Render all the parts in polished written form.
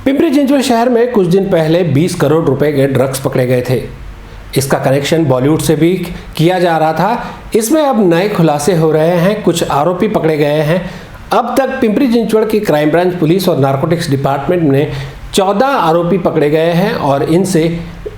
पिंपरी चिंचवड शहर में कुछ दिन पहले 20 करोड़ रुपए के ड्रग्स पकड़े गए थे। इसका कनेक्शन बॉलीवुड से भी किया जा रहा था। इसमें अब नए खुलासे हो रहे हैं, कुछ आरोपी पकड़े गए हैं। अब तक पिंपरी चिंचवड की क्राइम ब्रांच पुलिस और नारकोटिक्स डिपार्टमेंट में 14 आरोपी पकड़े गए हैं और इनसे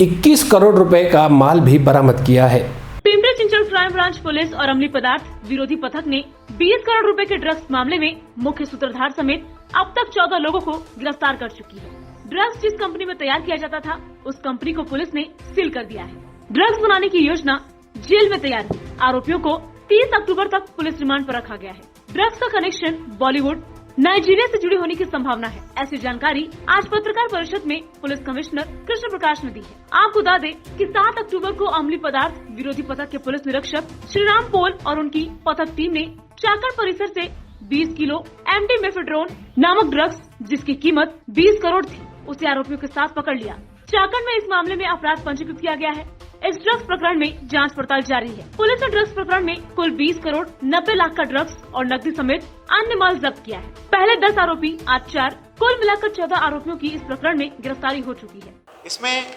21 करोड़ रुपए का माल भी बरामद किया है। Pimpri Chinchwad crime branch police और अमली पदार्थ विरोधी पथक ने 20 करोड़ रुपए के ड्रग्स मामले में मुख्य सूत्रधार समेत अब तक 14 लोगों को गिरफ्तार कर चुकी है। ड्रग्स जिस कंपनी में तैयार किया जाता था, उस कंपनी को पुलिस ने सील कर दिया है। ड्रग्स बनाने की योजना जेल में तैयार हुई। आरोपियों को 30 अक्टूबर तक पुलिस रिमांड पर रखा गया है। ड्रग्स का कनेक्शन बॉलीवुड, नाइजीरिया से जुड़ी होने की संभावना है। ऐसी जानकारी आज पत्रकार परिषद में पुलिस कमिश्नर कृष्ण प्रकाश ने दी है। आपको बता दें कि 7 अक्टूबर को अमली पदार्थ विरोधी पथक के पुलिस निरीक्षक श्रीराम पोल और उनकी पथक टीम ने चाकण परिसर से 20 किलो एमडी मेफेड्रोन नामक ड्रग्स, जिसकी कीमत 20 करोड़ थी, उसे आरोपियों के साथ पकड़ लिया। चाकण में इस मामले में अपराध पंजीकृत किया गया है। इस ड्रग्स प्रकरण में जांच पड़ताल जारी है। पुलिस ने ड्रग्स प्रकरण में कुल 20 करोड़ 90 लाख का ड्रग्स और नकदी समेत अन्य माल जब्त किया है। पहले 10 आरोपी, आज 4, कुल मिलाकर 14 आरोपियों की इस प्रकरण में गिरफ्तारी हो चुकी है। इसमें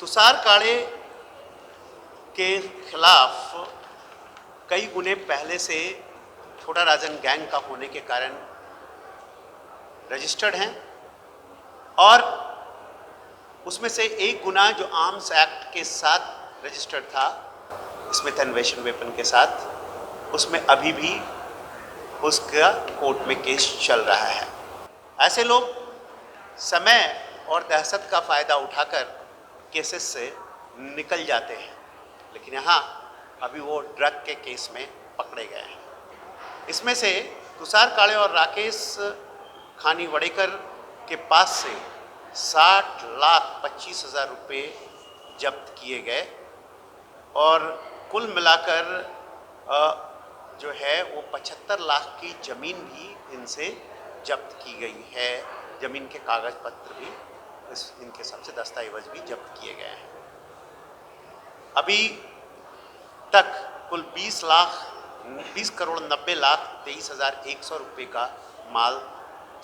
तुषार काड़े के खिलाफ कई गुने पहले से छोटा राजन गैंग का होने के कारण रजिस्टर्ड हैं और उसमें से एक गुना जो आर्म्स एक्ट के साथ रजिस्टर्ड था, स्मिथ एंड वेशन वेपन के साथ, उसमें अभी भी उसका कोर्ट में केस चल रहा है। ऐसे लोग समय और दहशत का फ़ायदा उठाकर केसेस से निकल जाते हैं, लेकिन यहाँ अभी वो ड्रग के केस में पकड़े गए हैं। इसमें से तुषार काड़े और राकेश खानी वड़ेकर के पास से 60,25,000 रुपये जब्त किए गए और कुल मिलाकर जो है वो 75 लाख की ज़मीन भी इनसे जब्त की गई है। ज़मीन के कागज़ पत्र भी इनके सबसे दस्तावेज भी जब्त किए गए हैं। अभी तक कुल 20 करोड़ 90 लाख 23,100 रुपये का माल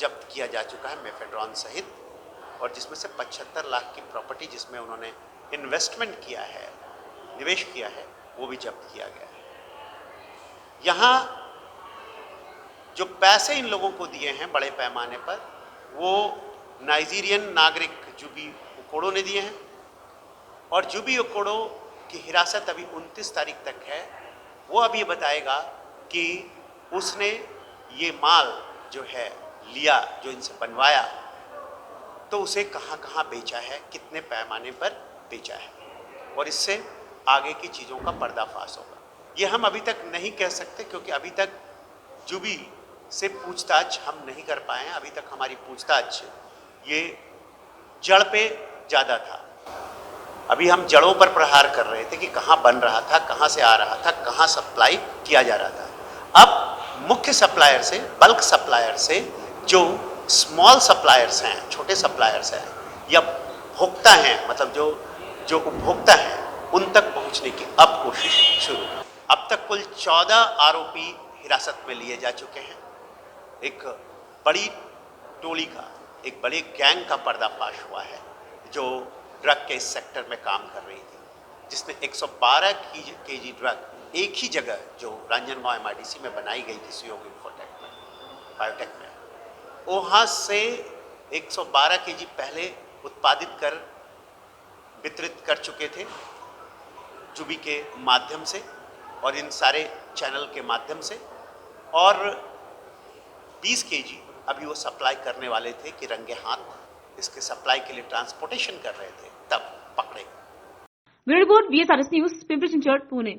जब्त किया जा चुका है मेफेड्रॉन सहित, और जिसमें से 75 लाख की प्रॉपर्टी जिसमें उन्होंने इन्वेस्टमेंट किया है, निवेश किया है, वो भी जब्त किया गया है। यहाँ जो पैसे इन लोगों को दिए हैं बड़े पैमाने पर, वो नाइजीरियन नागरिक जुबी ओकोड़ो ने दिए हैं और जुबी ओकोड़ो की हिरासत अभी 29 तारीख तक है। वो अब ये बताएगा कि उसने ये माल जो है लिया, जो इनसे बनवाया, तो उसे कहाँ कहाँ बेचा है, कितने पैमाने पर बेचा है, और इससे आगे की चीज़ों का पर्दाफाश होगा। ये हम अभी तक नहीं कह सकते क्योंकि अभी तक जुबी से पूछताछ हम नहीं कर पाए हैं। अभी तक हमारी पूछताछ ये जड़ पे ज़्यादा था। अभी हम जड़ों पर प्रहार कर रहे थे कि कहाँ बन रहा था, कहाँ से आ रहा था, कहाँ सप्लाई किया जा रहा था। अब मुख्य सप्लायर से, बल्क सप्लायर से, जो स्मॉल सप्लायर्स हैं, छोटे सप्लायर्स हैं, या भोक्ता हैं, मतलब जो उपभोक्ता हैं, उन तक पहुंचने की अब कोशिश शुरू। अब तक कुल 14 आरोपी हिरासत में लिए जा चुके हैं। एक बड़ी टोली का, एक बड़े गैंग का पर्दाफाश हुआ है जो ड्रग के इस सेक्टर में काम कर रही थी, जिसने 112 केजी ड्रग एक ही जगह, जो रंजनगांव MIDC में बनाई गई थी सहयोग इन्फोटेक में, बायोटेक में, वहाँ से 112 केजी पहले उत्पादित कर वितरित कर चुके थे जुबी के माध्यम से और इन सारे चैनल के माध्यम से, और 20 केजी अभी वो सप्लाई करने वाले थे कि रंगे हाथ इसके सप्लाई के लिए ट्रांसपोर्टेशन कर रहे थे, तब पकड़े। Bureau report, VSRS news, Pimpri Chinchwad, Pune.